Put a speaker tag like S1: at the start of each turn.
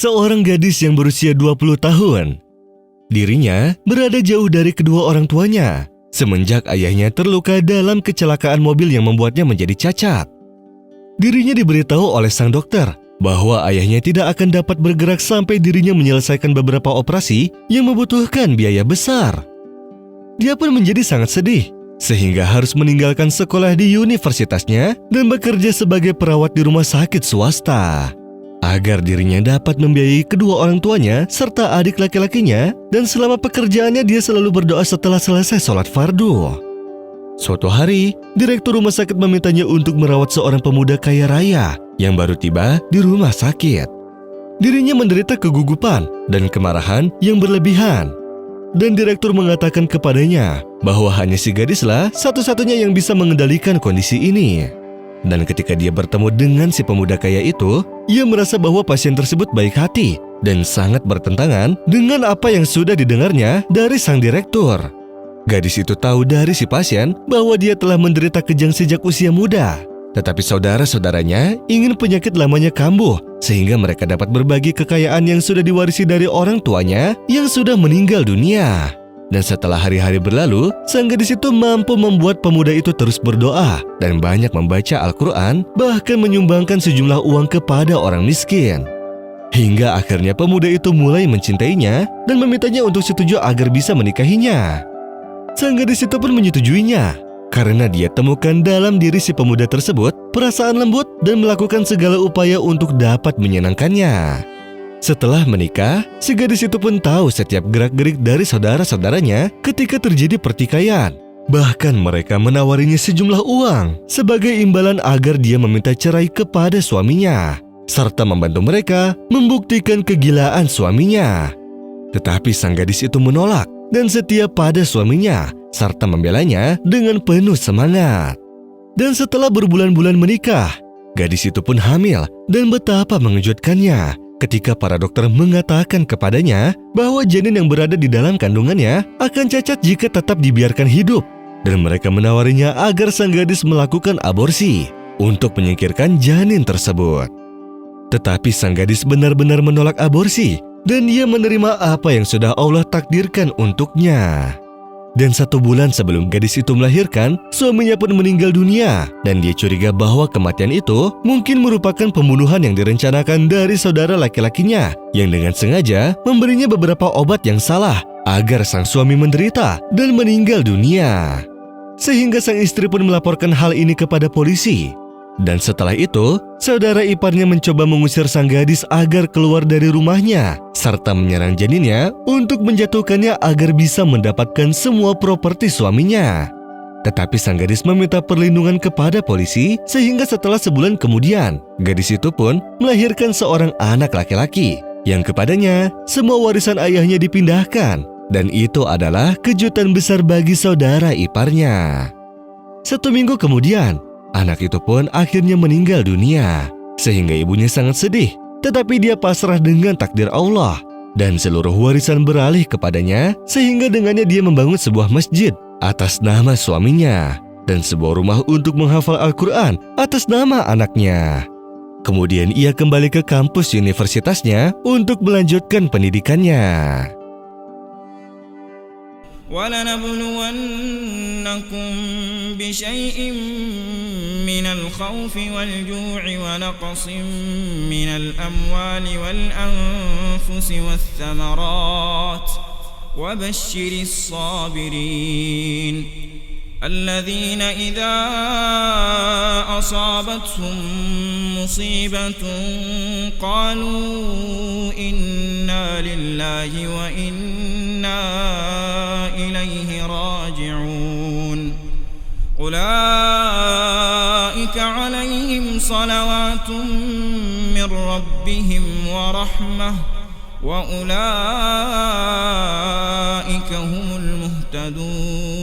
S1: seorang gadis yang berusia 20 tahun. Dirinya berada jauh dari kedua orang tuanya semenjak ayahnya terluka dalam kecelakaan mobil yang membuatnya menjadi cacat. Dirinya diberitahu oleh sang dokter bahwa ayahnya tidak akan dapat bergerak sampai dirinya menyelesaikan beberapa operasi yang membutuhkan biaya besar. Dia pun menjadi sangat sedih, sehingga harus meninggalkan sekolah di universitasnya dan bekerja sebagai perawat di rumah sakit swasta, agar dirinya dapat membiayai kedua orang tuanya serta adik laki-lakinya, dan selama pekerjaannya dia selalu berdoa setelah selesai sholat fardu. Suatu hari, direktur rumah sakit memintanya untuk merawat seorang pemuda kaya raya yang baru tiba di rumah sakit. Dirinya menderita kegugupan dan kemarahan yang berlebihan. Dan direktur mengatakan kepadanya bahwa hanya si gadislah satu-satunya yang bisa mengendalikan kondisi ini. Dan ketika dia bertemu dengan si pemuda kaya itu, ia merasa bahwa pasien tersebut baik hati dan sangat bertentangan dengan apa yang sudah didengarnya dari sang direktur. Gadis itu tahu dari si pasien bahwa dia telah menderita kejang sejak usia muda. Tetapi saudara-saudaranya ingin penyakit lamanya kambuh, sehingga mereka dapat berbagi kekayaan yang sudah diwarisi dari orang tuanya yang sudah meninggal dunia. Dan setelah hari-hari berlalu, sang gadis itu mampu membuat pemuda itu terus berdoa dan banyak membaca Al-Quran, bahkan menyumbangkan sejumlah uang kepada orang miskin. Hingga akhirnya pemuda itu mulai mencintainya dan memintanya untuk setuju agar bisa menikahinya. Sang gadis itu pun menyetujuinya, karena dia temukan dalam diri si pemuda tersebut perasaan lembut dan melakukan segala upaya untuk dapat menyenangkannya. Setelah menikah, si gadis itu pun tahu setiap gerak-gerik dari saudara-saudaranya ketika terjadi pertikaian. Bahkan mereka menawarinya sejumlah uang sebagai imbalan agar dia meminta cerai kepada suaminya, serta membantu mereka membuktikan kegilaan suaminya. Tetapi sang gadis itu menolak dan setia pada suaminya, serta membelanya dengan penuh semangat. Dan setelah berbulan-bulan menikah, gadis itu pun hamil, dan betapa mengejutkannya ketika para dokter mengatakan kepadanya bahwa janin yang berada di dalam kandungannya akan cacat jika tetap dibiarkan hidup, dan mereka menawarinya agar sang gadis melakukan aborsi untuk menyingkirkan janin tersebut. Tetapi sang gadis benar-benar menolak aborsi, dan ia menerima apa yang sudah Allah takdirkan untuknya. Dan 1 bulan sebelum gadis itu melahirkan, suaminya pun meninggal dunia, dan dia curiga bahwa kematian itu mungkin merupakan pembunuhan yang direncanakan dari saudara laki-lakinya yang dengan sengaja memberinya beberapa obat yang salah agar sang suami menderita dan meninggal dunia. Sehingga sang istri pun melaporkan hal ini kepada polisi. Dan setelah itu, saudara iparnya mencoba mengusir sang gadis agar keluar dari rumahnya, serta menyerang janinnya untuk menjatuhkannya agar bisa mendapatkan semua properti suaminya. Tetapi sang gadis meminta perlindungan kepada polisi, sehingga setelah sebulan kemudian, gadis itu pun melahirkan seorang anak laki-laki, yang kepadanya semua warisan ayahnya dipindahkan, dan itu adalah kejutan besar bagi saudara iparnya. 1 minggu kemudian, anak itu pun akhirnya meninggal dunia, sehingga ibunya sangat sedih. Tetapi dia pasrah dengan takdir Allah, dan seluruh warisan beralih kepadanya, sehingga dengannya dia membangun sebuah masjid atas nama suaminya, dan sebuah rumah untuk menghafal Al-Quran atas nama anaknya. Kemudian ia kembali ke kampus universitasnya untuk melanjutkan pendidikannya.
S2: وَلَنَبْلُوَنَّكُمْ بِشَيْءٍ مِّنَ الْخَوْفِ وَالْجُوعِ وَنَقْصٍ مِّنَ الْأَمْوَالِ وَالْأَنفُسِ وَالثَّمَرَاتِ وَبَشِّرِ الصَّابِرِينَ الَّذِينَ إِذَا أَصَابَتْهُم مُّصِيبَةٌ قَالُوا إِنَّا لِلَّهِ وَإِنَّا إِلَيْهِ راجعون أولئك عليهم صلوات من ربهم ورحمة وأولئك هم المهتدون